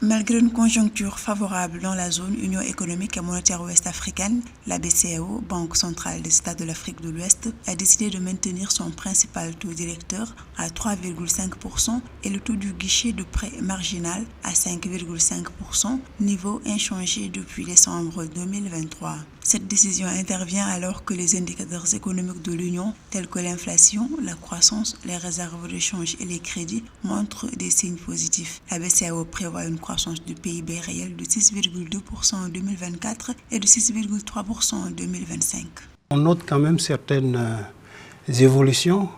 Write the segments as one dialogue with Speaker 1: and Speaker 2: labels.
Speaker 1: Malgré une conjoncture favorable dans la zone Union économique et monétaire ouest-africaine, la BCEAO, Banque centrale des États de l'Afrique de l'Ouest, a décidé de maintenir son principal taux directeur à 3,5% et le taux du guichet de prêt marginal à 5,5%, niveau inchangé depuis décembre 2023. Cette décision intervient alors que les indicateurs économiques de l'Union, tels que l'inflation, la croissance, les réserves de change et les crédits, montrent des signes positifs. La BCEAO prévoit une croissance du PIB réel de 6,2% en 2024 et de 6,3% en 2025.
Speaker 2: On note quand même certaines évolutions.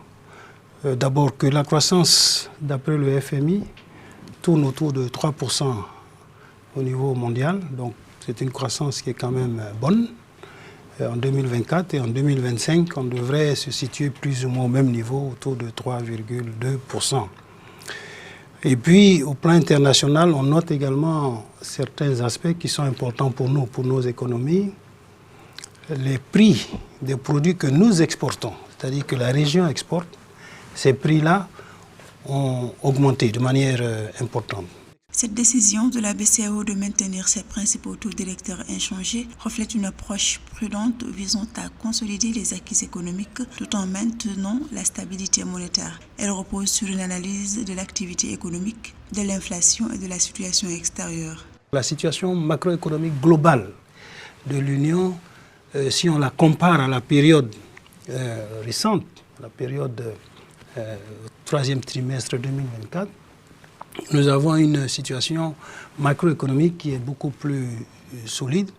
Speaker 2: D'abord que la croissance, d'après le FMI, tourne autour de 3% au niveau mondial. Donc c'est une croissance qui est quand même bonne. En 2024 et en 2025, on devrait se situer plus ou moins au même niveau, autour de 3,2%. Et puis, au plan international, on note également certains aspects qui sont importants pour nous, pour nos économies. Les prix des produits que nous exportons, c'est-à-dire que la région exporte, ces prix-là ont augmenté de manière importante.
Speaker 1: Cette décision de la BCEAO de maintenir ses principaux taux directeurs inchangés reflète une approche prudente visant à consolider les acquis économiques tout en maintenant la stabilité monétaire. Elle repose sur une analyse de l'activité économique, de l'inflation et de la situation extérieure.
Speaker 2: La situation macroéconomique globale de l'Union, si on la compare à la période récente, la période troisième trimestre 2024, nous avons une situation macroéconomique qui est beaucoup plus solide.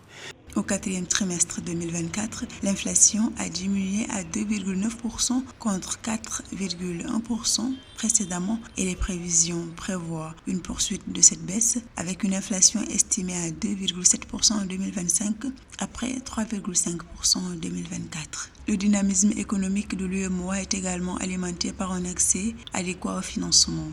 Speaker 1: Au quatrième trimestre 2024, l'inflation a diminué à 2,9% contre 4,1% précédemment et les prévisions prévoient une poursuite de cette baisse avec une inflation estimée à 2,7% en 2025 après 3,5% en 2024. Le dynamisme économique de l'UEMOA est également alimenté par un accès adéquat au financement.